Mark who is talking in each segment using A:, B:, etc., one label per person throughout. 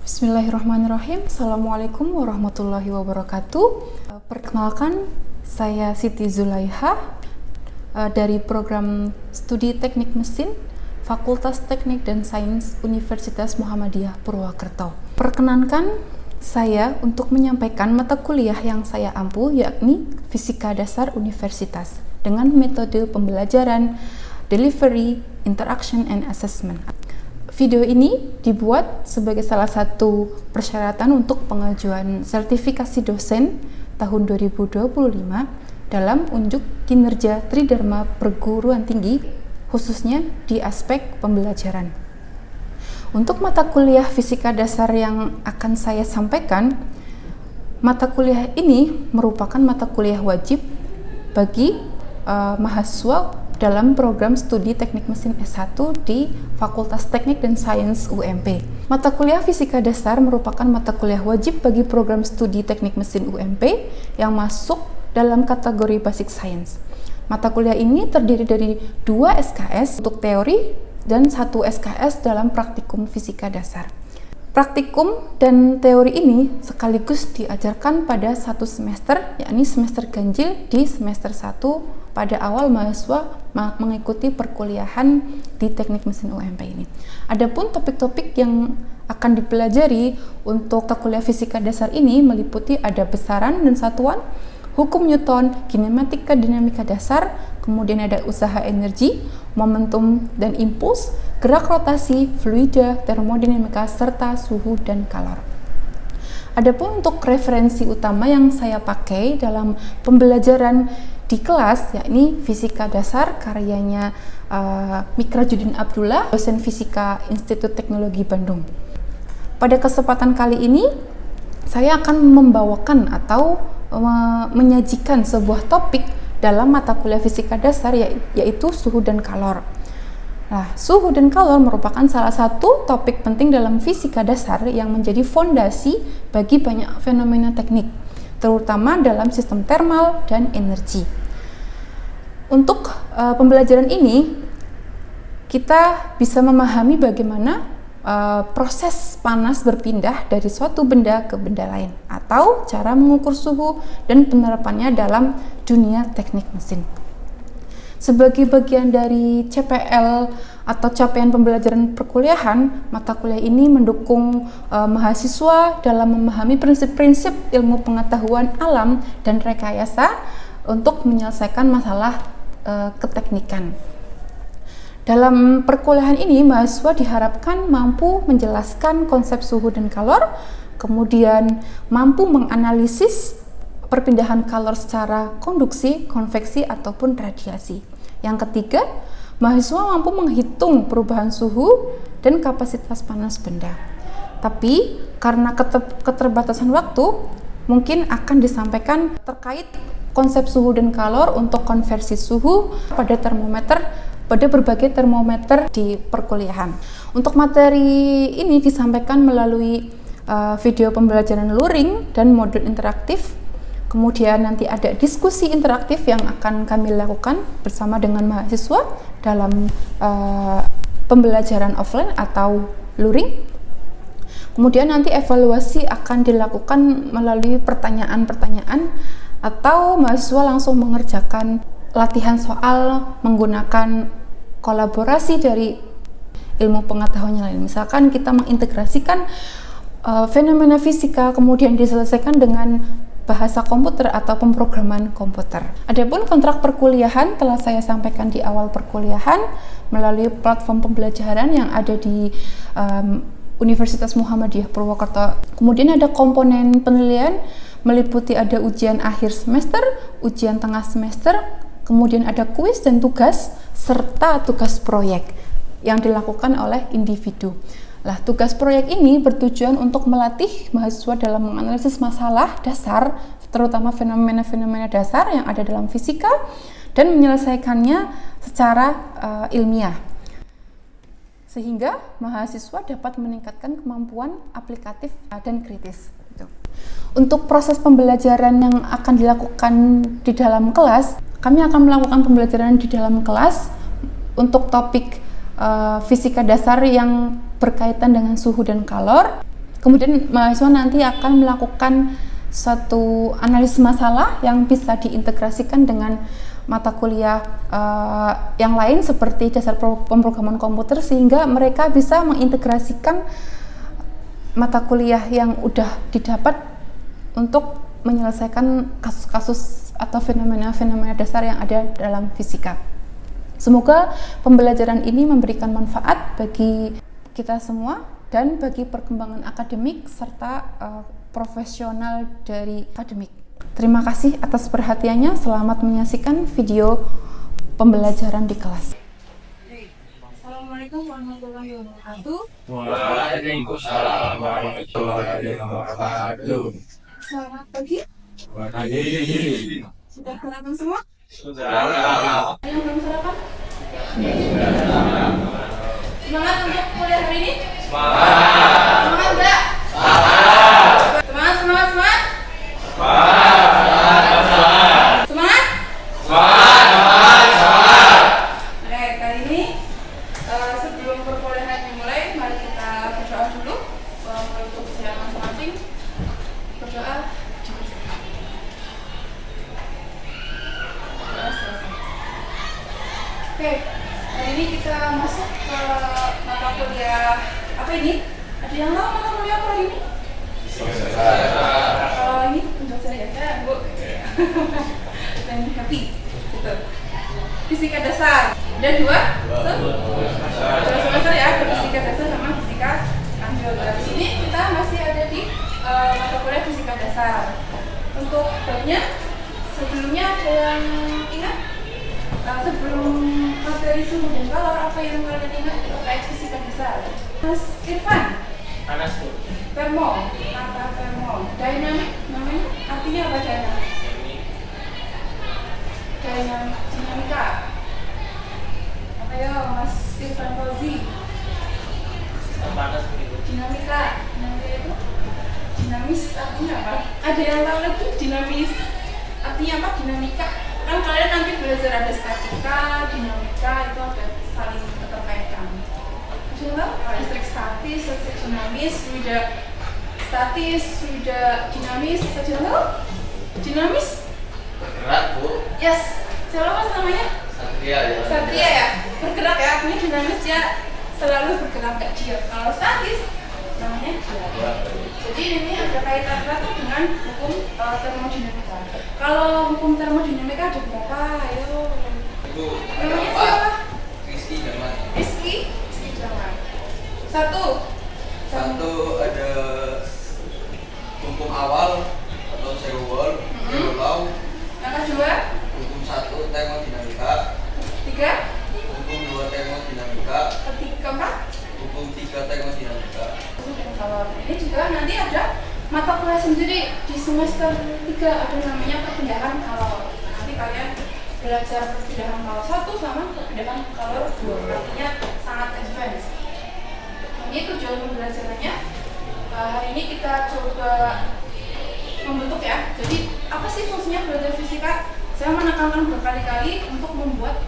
A: Bismillahirrahmanirrahim. Assalamualaikum warahmatullahi wabarakatuh. Perkenalkan, saya Siti Zulaiha dari program Studi Teknik Mesin Fakultas Teknik dan Sains Universitas Muhammadiyah Purwokerto. Perkenankan saya untuk menyampaikan mata kuliah yang saya ampu, yakni Fisika Dasar Universitas dengan metode pembelajaran Delivery, Interaction, and Assessment. Video ini dibuat sebagai salah satu persyaratan untuk pengajuan sertifikasi dosen tahun 2025 dalam unjuk kinerja Tridharma Perguruan Tinggi, khususnya di aspek pembelajaran. Untuk mata kuliah fisika dasar yang akan saya sampaikan, mata kuliah ini merupakan mata kuliah wajib bagi mahasiswa dalam program studi teknik mesin S1 di Fakultas Teknik dan Sains UMP. Mata kuliah fisika dasar merupakan mata kuliah wajib bagi program studi teknik mesin UMP yang masuk dalam kategori Basic Science. Mata kuliah ini terdiri dari 2 SKS untuk teori dan 1 SKS dalam praktikum fisika dasar. Praktikum dan teori ini sekaligus diajarkan pada satu semester, yakni semester ganjil di semester 1 pada awal mahasiswa mengikuti perkuliahan di teknik mesin UMP ini. Adapun topik-topik yang akan dipelajari untuk kuliah fisika dasar ini meliputi ada besaran dan satuan, hukum Newton, kinematika dinamika dasar, kemudian ada usaha energi, momentum dan impuls, gerak rotasi, fluida, termodinamika, serta suhu dan kalor. Adapun untuk referensi utama yang saya pakai dalam pembelajaran di kelas, yakni fisika dasar karyanya Mikrajudin Abdullah, dosen fisika Institut Teknologi Bandung. Pada kesempatan kali ini, saya akan membawakan atau menyajikan sebuah topik dalam mata kuliah fisika dasar, yaitu suhu dan kalor. Nah, suhu dan kalor merupakan salah satu topik penting dalam fisika dasar yang menjadi fondasi bagi banyak fenomena teknik, terutama dalam sistem termal dan energi. Untuk pembelajaran ini, kita bisa memahami bagaimana proses panas berpindah dari suatu benda ke benda lain, atau cara mengukur suhu dan penerapannya dalam dunia teknik mesin. Sebagai bagian dari CPL atau capaian pembelajaran perkuliahan, mata kuliah ini mendukung mahasiswa dalam memahami prinsip-prinsip ilmu pengetahuan alam dan rekayasa untuk menyelesaikan masalah keteknikan. Dalam perkuliahan ini, mahasiswa diharapkan mampu menjelaskan konsep suhu dan kalor, kemudian mampu menganalisis perpindahan kalor secara konduksi, konveksi, ataupun radiasi. Yang ketiga, mahasiswa mampu menghitung perubahan suhu dan kapasitas panas benda. Tapi, karena keterbatasan waktu, mungkin akan disampaikan terkait konsep suhu dan kalor untuk konversi suhu pada berbagai termometer di perkuliahan. Untuk materi ini disampaikan melalui video pembelajaran luring dan modul interaktif. Kemudian nanti ada diskusi interaktif yang akan kami lakukan bersama dengan mahasiswa dalam pembelajaran offline atau luring. Kemudian nanti evaluasi akan dilakukan melalui pertanyaan-pertanyaan atau mahasiswa langsung mengerjakan latihan soal menggunakan kolaborasi dari ilmu pengetahuan lain. Misalkan kita mengintegrasikan fenomena fisika kemudian diselesaikan dengan bahasa komputer atau pemrograman komputer. Adapun kontrak perkuliahan telah saya sampaikan di awal perkuliahan melalui platform pembelajaran yang ada di Universitas Muhammadiyah Purwokerto. Kemudian ada komponen penilaian meliputi ada ujian akhir semester, ujian tengah semester, kemudian ada kuis dan tugas serta tugas proyek yang dilakukan oleh individu. Nah, tugas proyek ini bertujuan untuk melatih mahasiswa dalam menganalisis masalah dasar, terutama fenomena-fenomena dasar yang ada dalam fisika, dan menyelesaikannya secara ilmiah. Sehingga mahasiswa dapat meningkatkan kemampuan aplikatif dan kritis. Untuk proses pembelajaran yang akan dilakukan di dalam kelas, kami akan melakukan pembelajaran di dalam kelas untuk topik fisika dasar yang berkaitan dengan suhu dan kalor. Kemudian mahasiswa nanti akan melakukan suatu analisis masalah yang bisa diintegrasikan dengan mata kuliah yang lain seperti dasar pemrograman komputer, sehingga mereka bisa mengintegrasikan mata kuliah yang udah didapat untuk menyelesaikan kasus-kasus atau fenomena-fenomena dasar yang ada dalam fisika. Semoga pembelajaran ini memberikan manfaat bagi kita semua dan bagi perkembangan akademik serta profesional dari akademik. Terima kasih atas perhatiannya. Selamat menyaksikan video pembelajaran di kelas. Assalamualaikum warahmatullahi wabarakatuh.
B: Waalaikumsalam warahmatullahi wabarakatuh.
A: Selamat pagi.
B: Pagi.
A: Sudah sarapan semua?
B: Sudah.
A: Yang belum sarapan? Semangat untuk kuliah hari ini?
B: Semangat.
A: Semangat enggak?
B: Semangat.
A: Semangat, semangat, semangat.
B: Semangat.
A: Semangat?
B: Semangat.
A: Oke, kali ini sebelum perkuliahan dimulai, mari kita berdoa dulu untuk kesehatan masing-masing. Berdoa. Oke, hari ini kita masuk ke mata kuliah apa ini? Ada yang tahu mata kuliah apa hari ini? Kalau ini untuk saya Bu. Dan happy. Gitu. Fisika dasar. Ada dua semester ya, ada fisika dasar sama fisika lanjut. Di sini kita masih ada di mata kuliah fisika dasar. Untuk babnya sebelumnya ada yang ingat? Sebelum materi suhu dan kalor, apa yang kalian ingat terkait fisika dasar? Mas Irfan?
B: Panas tuh.
A: Termo, kata termo. Dynamic namanya artinya apa dynamic? Dinamika. Apa ya Mas Irfan Fauzi?
B: Panas begitu.
A: Dinamika itu dinamis artinya apa? Ada yang tahu lagi dinamis artinya apa? Dinamika. Kan kalian nanti belajar ada statika, dinamika, itu ada saling keterkaitan. Ada listrik statis, listrik dinamis, fluida statis, fluida dinamis. Ada tahu? Dinamis?
B: Bergerak Bu.
A: Yes. Siapa mas namanya?
B: Satria ya.
A: Satria ya. Bergerak ya. Artinya dinamis ya selalu bergerak gak diam. Kalau statis namanya diam. Jadi ini ada kaitan erat dengan hukum termodinamika. Kalau hukum termodinamika ada berapa? Ayo.
B: Ibu.
A: Namanya siapa?
B: Rizky Jaman.
A: Rizky Jaman. Satu
B: Ada hukum awal atau zero wall, zero law.
A: Yang kedua?
B: Hukum 1 termodinamika.
A: Tiga?
B: Hukum 2 termodinamika.
A: Keempat?
B: Hukum 3 termodinamika.
A: Kalau ini juga nanti ada mata kuliah sendiri di semester 3 ada namanya perpindahan kalor. Nanti kalian belajar perpindahan kalor 1 sama perpindahan kalor 2. Artinya sangat advance. Ini tujuan pembelajarannya. Hari ini kita coba membentuk ya. Jadi apa sih fungsinya belajar fisika? Saya menekankan berkali-kali untuk merubah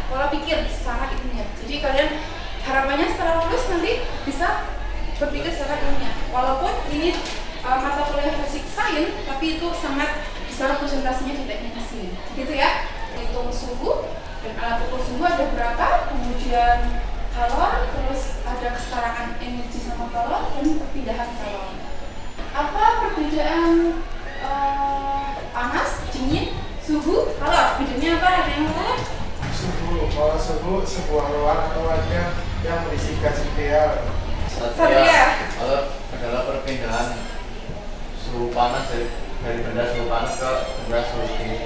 A: pola pikir secara ilmiah. Jadi kalian harapannya setelah lulus nanti bisa berpikir secara ilmiah. Walaupun ini mata kuliah fisik sains, tapi itu sangat besar presentasinya di teknik mesin. Gitu ya. Hitung suhu dan alat ukur suhu ada berapa, kemudian kalor, terus ada kesetaraan energi sama kalor dan perpindahan kalor. Apa perbedaan panas, dingin, suhu, kalor? Bedanya apa? Ada yang tahu?
C: Suhu, kalau suhu sebuah ruang atau wadah yang berisi gas ideal.
A: Satria.
B: Kalor adalah perpindahan suhu panas dari benda suhu panas ke benda suhu dingin.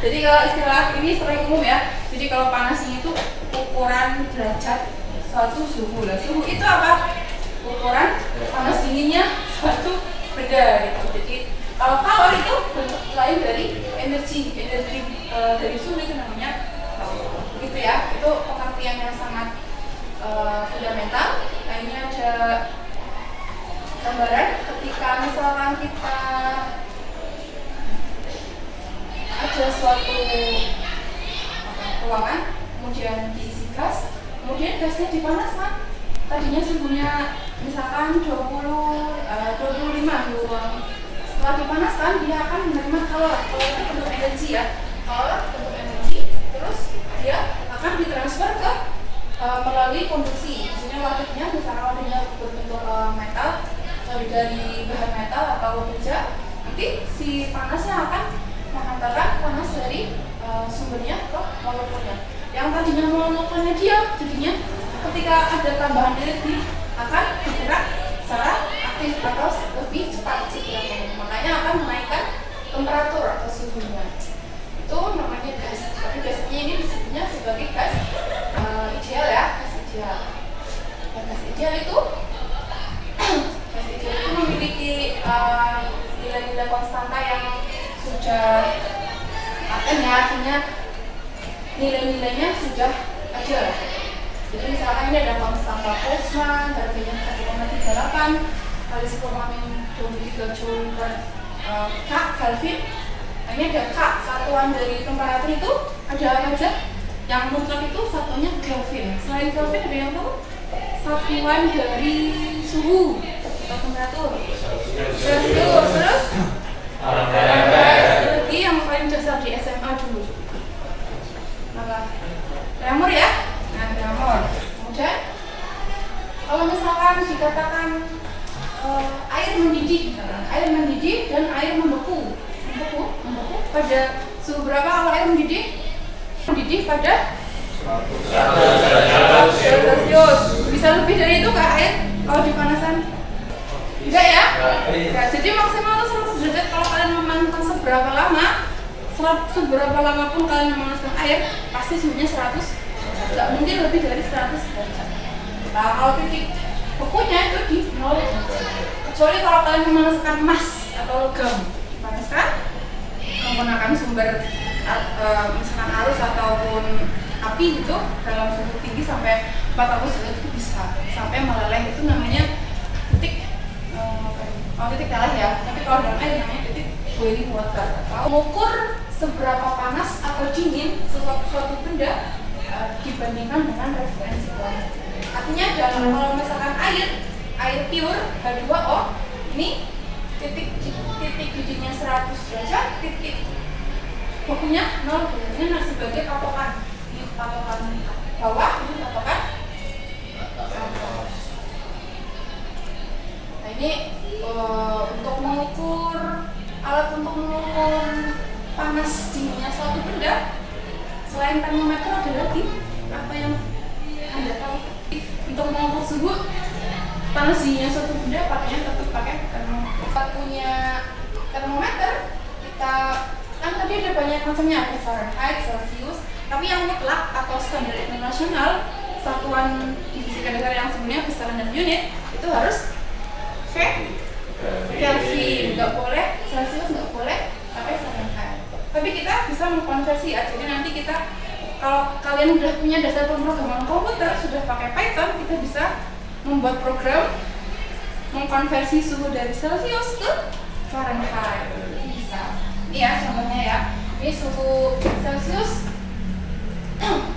A: Jadi kalau istilah ini sering umum ya. Jadi kalau panas ini itu ukuran derajat suatu suhu. Lah suhu itu apa? Ukuran panas dinginnya suatu benda gitu. Jadi kalau kalor itu bentuk lain dari energi dari suhu itu namanya kalor. Gitu ya. Itu pengertian yang sangat fundamental. Nah, ini ada gambaran ketika misalkan kita ada suatu ruangan, kemudian diisi gas, kemudian gasnya dipanaskan. Tadinya suhunya misalkan 25 di ruang. Setelah dipanaskan dia akan menerima kalor. Kalor itu bentuk energi ya. Kalor bentuk energi, terus dia akan ditransfer ke melalui konduksi. Misalnya wadahnya, misalkan wadahnya berbentuk metal dari bahan metal atau baja, nanti si panasnya akan menghantarkan panas dari sumbernya ke molekulnya. Yang tadinya molekulnya dia, jadinya ketika ada tambahan energi akan bergerak secara aktif atau lebih cepat gitu. Makanya akan menaikkan temperatur atau suhunya. Itu namanya gas. Tapi biasanya ini disebutnya sebagai gas ideal ya, gas ideal. Nah, gas ideal itu memiliki nilai-nilai konstanta yang sudah paten ya, artinya nilai-nilainya sudah ada. Jadi misalkan ini ada konstanta Boltzmann, harganya 1,38 kali 10⁻³ joule per K Kelvin. Nah, ini ada K, satuan dari temperatur itu ada apa aja? Yang mutlak itu satuannya Kelvin. Selain Kelvin ada yang tahu? Satuan dari suhu atau temperatur. Celsius, terus lagi yang paling dasar di SMA dulu. Apa? Reaumur ya? Nah, reaumur. Kemudian kalau misalkan dikatakan air mendidih dan air membeku pada suhu berapa kalau air mendidih? Mendidih pada 100 Celsius. Bisa lebih dari itu nggak air kalau dipanasan? Enggak ya? Enggak. Jadi maksimal itu 100 derajat. Kalau kalian memanaskan seberapa lama pun kalian memanaskan air, pasti suhunya 100. Nggak mungkin lebih dari 100 derajat. Nah, kalau titik bekunya itu di 0. Kecuali kalau kalian memanaskan emas atau logam, dipanaskan menggunakan sumber misalkan arus ataupun api gitu dalam suhu tinggi sampai 400 derajat itu bisa sampai meleleh. Itu namanya titik titik meleleh ya. Tapi kalau dalam air namanya titik boiling water. Mengukur seberapa panas atau dingin suatu benda dibandingkan dengan referensi kualitas. Artinya kalau misalkan air pure H2O ini titik didihnya 100 derajat, titik bekunya 0 derajat sebagai patokan. Ini patokan bawah, ini patokan atas. Nah, ini untuk mengukur panas dinginnya suatu benda. Selain termometer ada lagi apa yang Anda tahu? Untuk mengukur suhu panas dinginnya suatu benda pakainya tetap pakai termometer. Kita punya termometer, kita kan tadi ada banyak macamnya, ada Fahrenheit, Celsius, tapi yang mutlak atau standar internasional satuan divisi dasar yang sebenarnya besaran dan unit itu harus Kelvin, nggak boleh Celsius, nggak boleh pakai Fahrenheit. Tapi kita bisa mengkonversi ya. Jadi nanti kita kalau kalian udah punya dasar pemrograman komputer, sudah pakai Python, kita bisa membuat program mengkonversi suhu dari Celsius ke Fahrenheit. Bisa. Ini ya contohnya ya. Ini suhu Celsius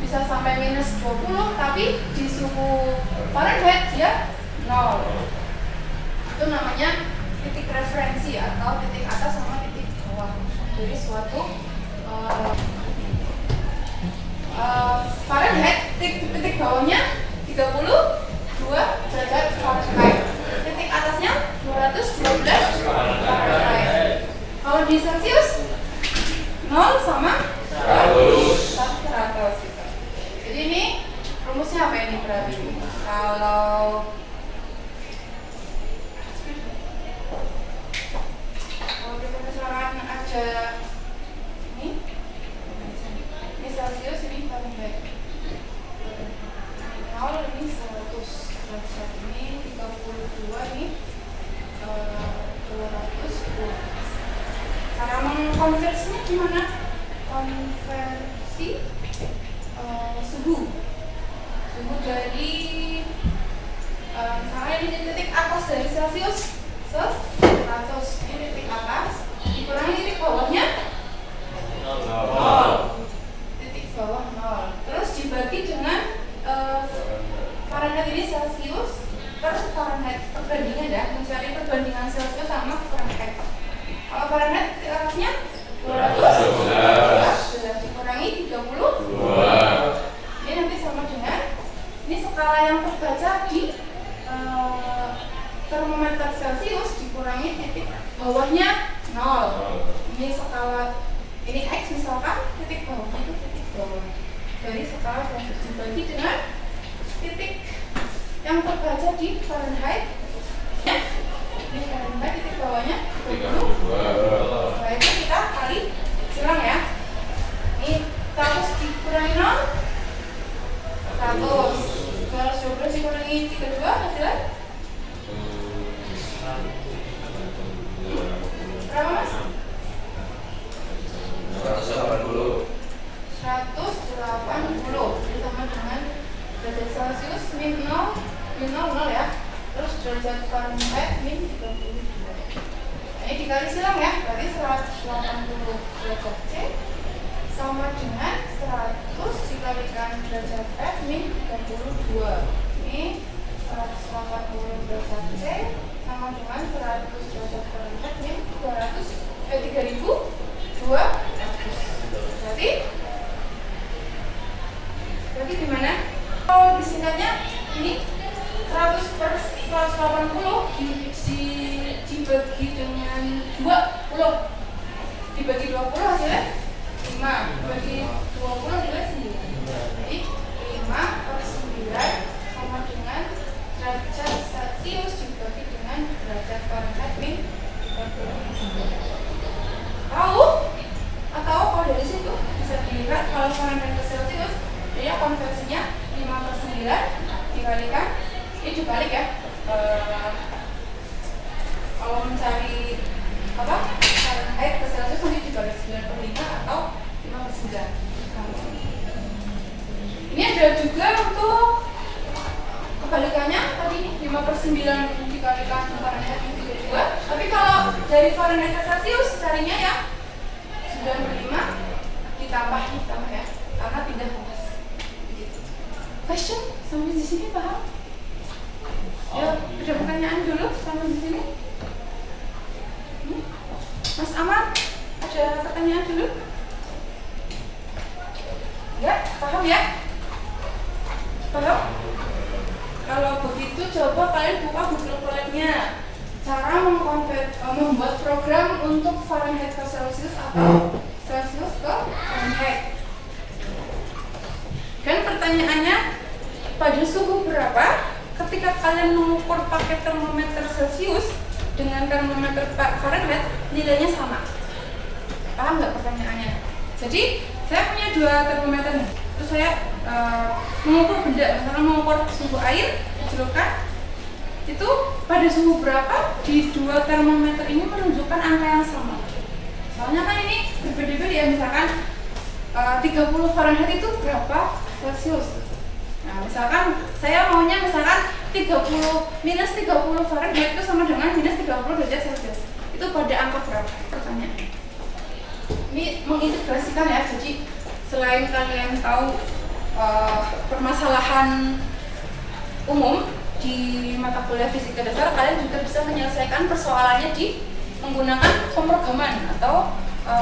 A: bisa sampai -20, tapi di suhu Fahrenheit dia 0. Itu namanya titik referensi atau titik atas sama titik bawah dari suatu Fahrenheit. Titik bawahnya 32 derajat Fahrenheit, titik atasnya 212 Fahrenheit. Kalau di Celsius 0 sama 100 gitu. Jadi ini rumusnya apa ini berarti? Kalau kita misalkan ada ini Celsius, ini Fahrenheit. Kalau ini 100 derajat, ini 32, ini 212. Cara mengkonversinya gimana? Konversi suhu dari misalnya ini titik atas dari Celsius 100, ini titik atas dikurangi titik bawahnya 0, titik bawah 0, terus dibagi dengan Fahrenheit ini Celsius per Fahrenheit Celsius sama Fahrenheit. Kalau Fahrenheit artinya 212 dikurangi 32. Ini nanti sama dengan ini skala yang terbaca di termometer Celsius dikurangi titik bawahnya 0. Ini skala ini X misalkan, titik bawahnya itu titik bawah dari skala Celsius dibagi dengan titik yang terbaca di Fahrenheit. Ya, ini Fahrenheit titik bawahnya 32. Setelah itu kita kali silang ya. Ini 100 dikurangi 0 100. 212 dikurangi 32 hasilnya berapa mas?
B: 180.
A: 180 ditambah dengan derajat Celsius min 0 ya, terus derajat Fahrenheit min 32. Ini dikali silang ya, berarti 180 derajat C sama dengan 100 dikalikan derajat F min 32. Ini 180 derajat C sama dengan 100 derajat Fahrenheit min 3200. Berarti gimana? Kalau disingkatnya ini 100 per 180 dibagi dengan 20. Dibagi 20 hasilnya 5. Dibagi 20 hasilnya 9. Jadi 5 per 9 sama dengan derajat Celsius dibagi dengan derajat Fahrenheit min 32. Tahu? Atau kalau dari situ bisa dilihat kalau Fahrenheit ke Celsius dia konversinya 5 per 9 dikalikan, ini dibalik ya, kalau mencari apa Fahrenheit ke Celsius nanti dibalik 9 per 5 atau 5 per 9. Ini ada juga untuk kebalikannya, tadi 5 per 9 dikalikan Fahrenheit min 32. Tapi kalau dari Fahrenheit ke Celsius carinya ya 9 per 5 ditambah ya, karena pindah rumus. Question sampai di sini paham? Ya, ada pertanyaan dulu sampai di sini. Mas Amar, ada pertanyaan dulu? Ya, paham ya? Paham? Kalau begitu coba kalian buka Google Colab-nya. Cara membuat program untuk Fahrenheit ke Celsius atau Celsius ke Fahrenheit. Dan pertanyaannya, pada suhu berapa ketika kalian mengukur pakai termometer Celsius dengan termometer Fahrenheit nilainya sama? Paham nggak pertanyaannya? Jadi saya punya 2 termometer nih. Terus saya mengukur benda, misalnya mengukur suhu air, celukan. Itu pada suhu berapa di 2 termometer ini menunjukkan angka yang sama. Soalnya kan ini berbeda-beda ya, misalkan 30 Fahrenheit itu berapa Celsius. Nah, misalkan saya maunya misalkan 30 Fahrenheit itu sama dengan minus 30 derajat Celsius. Itu pada angka berapa? Pertanyaan. Ini mengintegrasikan ya, jadi selain kalian tahu permasalahan umum di mata kuliah fisika dasar, kalian juga bisa menyelesaikan persoalannya di menggunakan pemrograman atau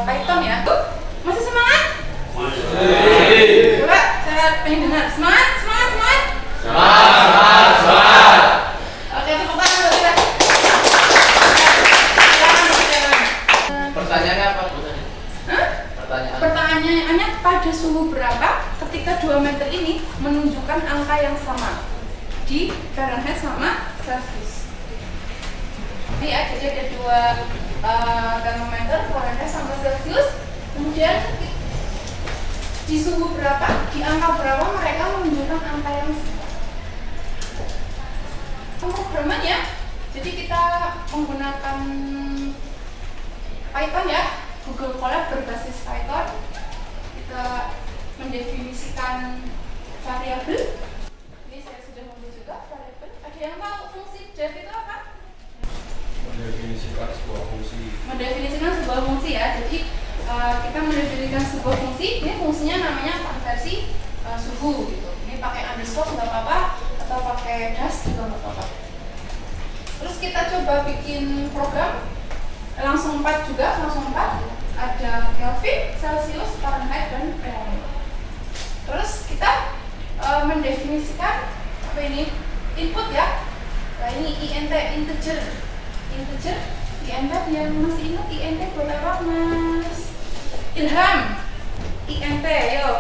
A: Python ya. Tuh, masih semangat? Coba saya pengen dengar. Semangat. Oke, tepuk tangan buat kita.
B: Pertanyaannya apa?
A: Pertanyaannya pada suhu berapa ketika 2 meter ini menunjukkan angka yang sama di Fahrenheit sama Celsius. Ini ya, jadi ada 2 termometer Fahrenheit sama Celsius. Kemudian di suhu berapa, di angka berapa mereka menunjukkan angka yang sama. Pemrograman ya, jadi kita menggunakan Python ya, Google Colab berbasis Python. Kita mendefinisikan variabel. Ini saya sudah membeli juga variabel. Ada yang tahu fungsi def itu apa?
C: Mendefinisikan sebuah
A: fungsi ya. Jadi kita mendefinisikan sebuah fungsi. Ini fungsinya namanya konversi suhu gitu. Ini pakai underscore nggak apa-apa atau pakai dash juga nggak apa-apa. Terus kita coba coba bikin program langsung 4 juga, langsung 4. Ada Kelvin, Celsius, Fahrenheit, dan Fahrenheit. Terus kita mendefinisikan apa ini? Input ya. Nah ini INT, integer. INT yang masih ingat INT boleh apa Mas? Ilham. INT, yuk.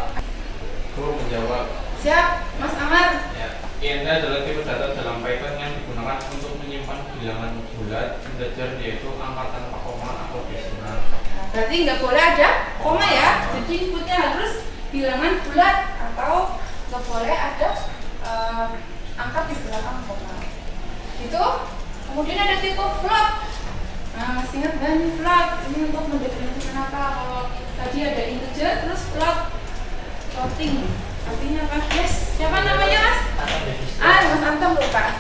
D: Aku menjawab.
A: Siap, Mas Amar.
D: Ya, INT adalah tipe data dalam Python yang digunakan untuk menyimpan bilangan bulat, integer, yaitu angka tanpa koma atau desimal.
A: Nah, berarti nggak boleh ada koma ya. Jadi inputnya harus bilangan bulat atau nggak boleh ada angka di belakang koma. Itu. Kemudian ada tipe float. Nah, masih ingat kan float? Ini untuk mendefinisikan apa? Kalau tadi ada integer, terus floating. Artinya apa? Yes. Siapa namanya Mas? Mas Antam lupa.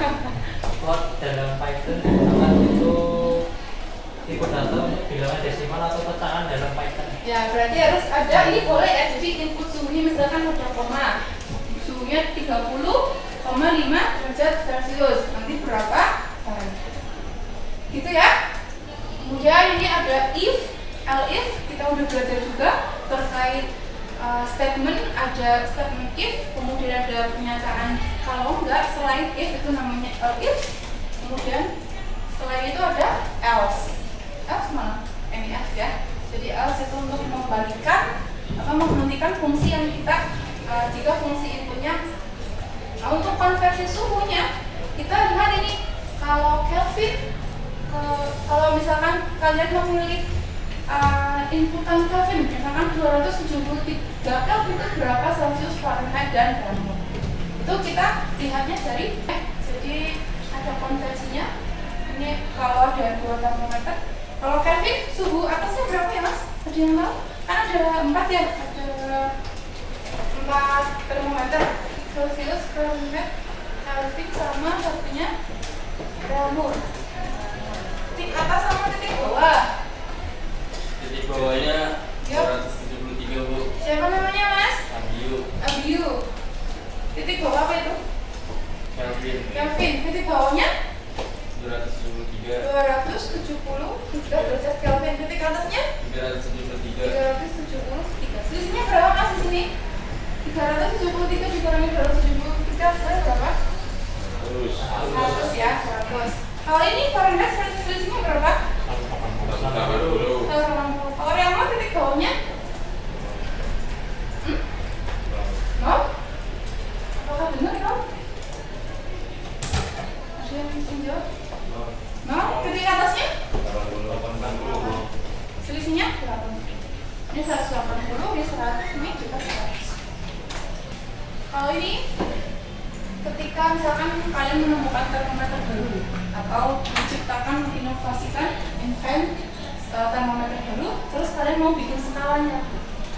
E: Float dalam Python digunakan untuk tipe data untuk bilangan desimal atau pecahan dalam Python.
A: Ya, berarti harus ada, ini boleh ya. Jadi input suhunya misalkan ada koma. Suhunya 30,5 derajat Celcius. Nanti berapa? Fahrenheit. Gitu ya. Kemudian ini ada if, elif, kita udah belajar juga terkait statement, ada statement if, kemudian ada pernyataan kalau enggak selain if itu namanya elif, kemudian selain itu ada else. Else mana? Else ya. Jadi else itu untuk membalikan atau menghentikan fungsi yang kita jika fungsi inputnya. Nah, untuk konversi suhunya kita lihat ini kalau Kelvin, kalau misalkan kalian memilih inputan Kelvin, misalkan 273 Kelvin itu berapa Celsius, Fahrenheit, dan Fahrenheit. Itu kita lihatnya dari jadi ada konversinya. Ini kalau ada 2 termometer. Kalau Kelvin suhu atasnya berapa ya Mas? Ada yang tahu? Kan ada 4 ya, ada 4 termometer. Celsius, Fahrenheit, Kelvin, sama satunya Reaumur. Titik atas sama titik bawah.
D: Titik bawahnya 273 Bu.
A: Siapa namanya Mas? Abiu. Titik bawah apa itu? Kelvin. Titik bawahnya? 273 derajat Kelvin. Titik atasnya? 373. Selisihnya berapa Mas di sini? 373 dikurangi 273 berapa? 100 ya, 100. Kalau ini Fahrenheit selisihnya berapa? 180. Kalau Reaumur titik bawahnya? Mau? Apakah benar kau? Ada yang bisa jawab? Mau? Titik atasnya? Selisihnya berapa? Ini 180, ini 100, ini juga 100. Kalau ini ketika misalkan kalian menemukan termometer baru atau menciptakan, menginovasikan, invent termometer baru, terus kalian mau bikin skalanya,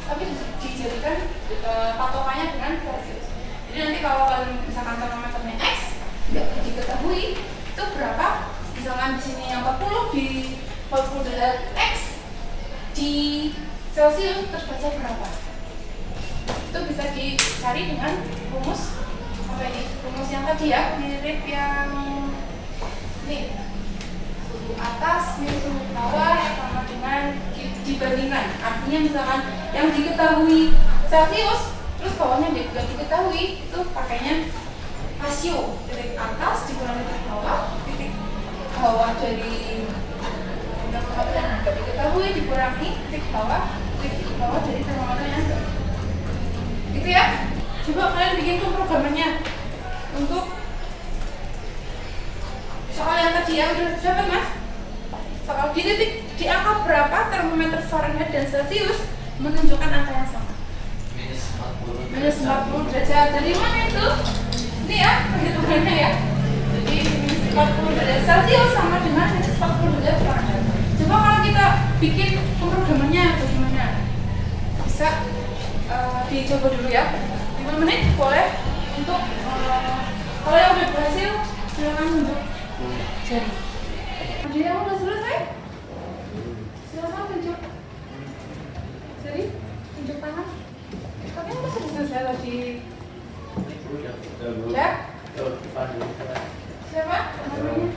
A: tapi dijadikan patokannya dengan Celsius. Jadi nanti kalau kalian misalkan termometernya X, nggak diketahui itu berapa. Misalkan di sini yang 40 di 40 derajat X di Celsius terbaca berapa? Itu bisa dicari dengan rumus apa ini? Rumus yang tadi ya, mirip yang ini suhu atas minus suhu bawah yang sama dengan dibandingkan. Artinya misalkan yang diketahui Celsius terus bawahnya tidak diketahui, itu pakainya rasio titik atas dikurangi titik bawah dari termometer yang tidak diketahui dikurangi titik bawah dari termometer yang tidak. Gitu ya. Coba kalian bikin pemrogramannya untuk soal yang tadi ya, udah dapat Mas? Soal di angka berapa termometer Fahrenheit dan Celsius menunjukkan angka yang sama? Minus 40 derajat. Dari mana itu? Ini ya, perhitungannya ya. Jadi minus 40 derajat Celsius sama dengan minus 40 derajat Fahrenheit. Coba kalau kita bikin pemrogramannya bagaimana? Bisa dicoba dulu ya. 5 menit boleh untuk kalau yang udah berhasil silakan tunjuk jari. Ada yang udah selesai? Silakan tunjuk jari, tunjuk tangan. Tapi yang udah selesai tadi. Cek. Siapa namanya?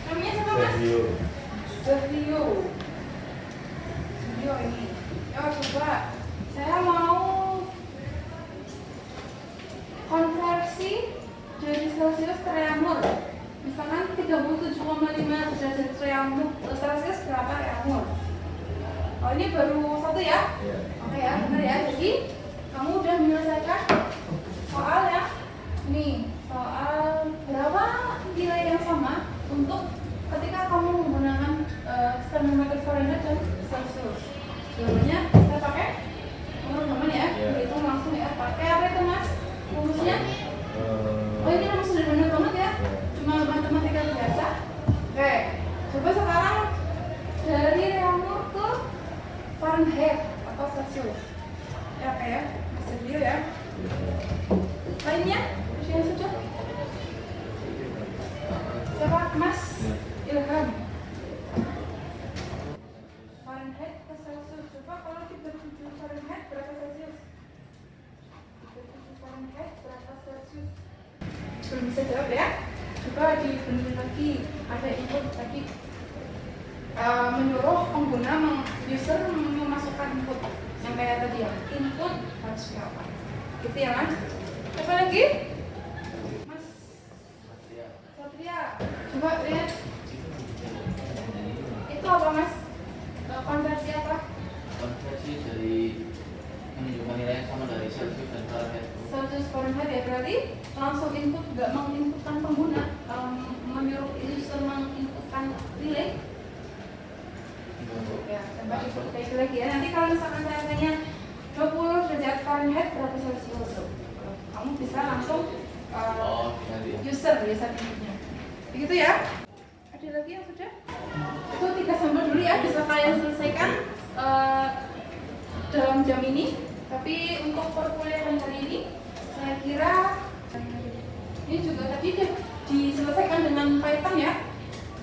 A: Namanya siapa Mas? Studio ini. Ya coba saya mau konversi dari Celsius ke reaumur. Misalkan 37,5 derajat Celsius berapa reaumur? Oh ini baru satu ya? Oke ya, benar ya. Jadi kamu udah menyelesaikan soal ya? Nih, soal berapa nilai yang sama untuk ketika kamu menggunakan termometer Fahrenheit dan Celsius. Jawabannya saya pakai teman-teman ya, hitung langsung ya. Pakai apa itu mas? Rumusnya? Oh ini rumus sederhana banget ya, cuma matematika biasa. Oke, coba sekarang dari reaumur ke Fahrenheit atau Celsius. Ya oke ya, bisa dulu ya. Lainnya, sudah sudah. Siapa mas? Ilham. Fahrenheit ke Celsius. Coba kalau 37 Fahrenheit berapa Celsius? 37 Fahrenheit berapa Celsius? Belum bisa jawab ya? Coba dibenerin lagi. Ada input tadi menyuruh pengguna user memasukkan input yang kayak tadi ya. Input harus berapa? Gitu ya mas? Apa lagi? Mas Satria. Coba lihat. Itu apa mas? Konversi apa?
B: Konversi dari menunjukkan nilai yang sama dari Celsius dan Fahrenheit.
A: Celsius Fahrenheit ya, berarti langsung input, nggak menginputkan pengguna, menyuruh user menginputkan nilai. Ya, coba diperbaiki lagi ya. Nanti kalau misalkan saya tanya 20 derajat Fahrenheit berapa Celsius, kamu bisa langsung user inputnya. Begitu ya? Ada lagi yang sudah? Itu 3 sampel dulu ya, bisa kalian selesaikan dalam jam ini. Tapi untuk perkuliahan hari ini, saya kira ini juga tadi diselesaikan dengan Python ya.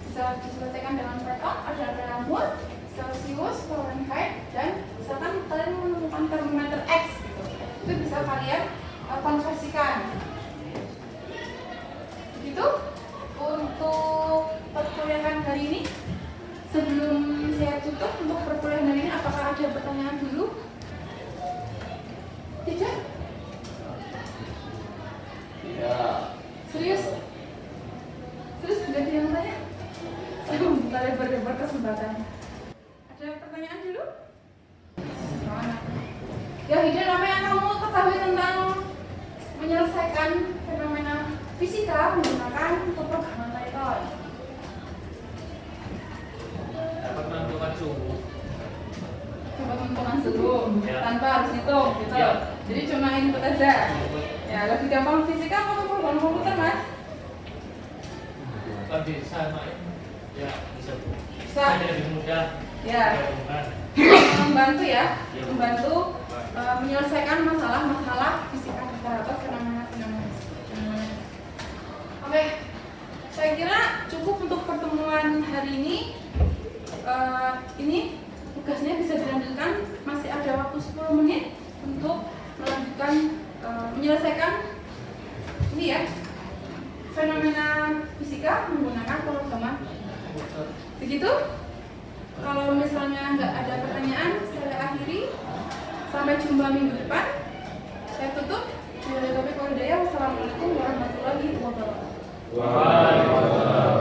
A: Bisa diselesaikan dengan Python, ada reaumur, Celsius, Fahrenheit, dan misalkan kalian menemukan termometer X gitu. Itu bisa kalian konversikan. Begitu untuk perkuliahan hari ini. Sebelum saya tutup untuk perkuliahan hari ini, apakah ada pertanyaan dulu? Tidak?
B: Ya.
A: Serius? Serius tidak ada yang tanya? Saya membuka lebar-lebar kesempatan. Ada pertanyaan dulu? Mana? Ya Hidden, apa yang kamu ketahui tentang menyelesaikan fenomena fisika menggunakan pemrograman Python?
E: Dapat menentukan suhu.
A: Coba menentukan suhu tanpa harus hitung gitu.
E: Ya.
A: Jadi cuma input aja. Ya lebih gampang fisika atau program komputer mas?
E: Kan bisa mak. Ya bisa.
A: Bisa.
E: Kan lebih mudah.
A: Ya. Membantu ya, membantu menyelesaikan masalah-masalah fisika atau fenomena-fenomena. Oke, saya kira cukup untuk pertemuan hari ini. Ini tugasnya bisa dilanjutkan, masih ada waktu 10 menit untuk melanjutkan menyelesaikan ini ya, fenomena fisika menggunakan pemrograman. Begitu? Kalau misalnya nggak ada pertanyaan, saya akhiri. Sampai jumpa minggu depan. Saya tutup. Wassalamualaikum warahmatullahi wabarakatuh.
C: Waalaikumsalam.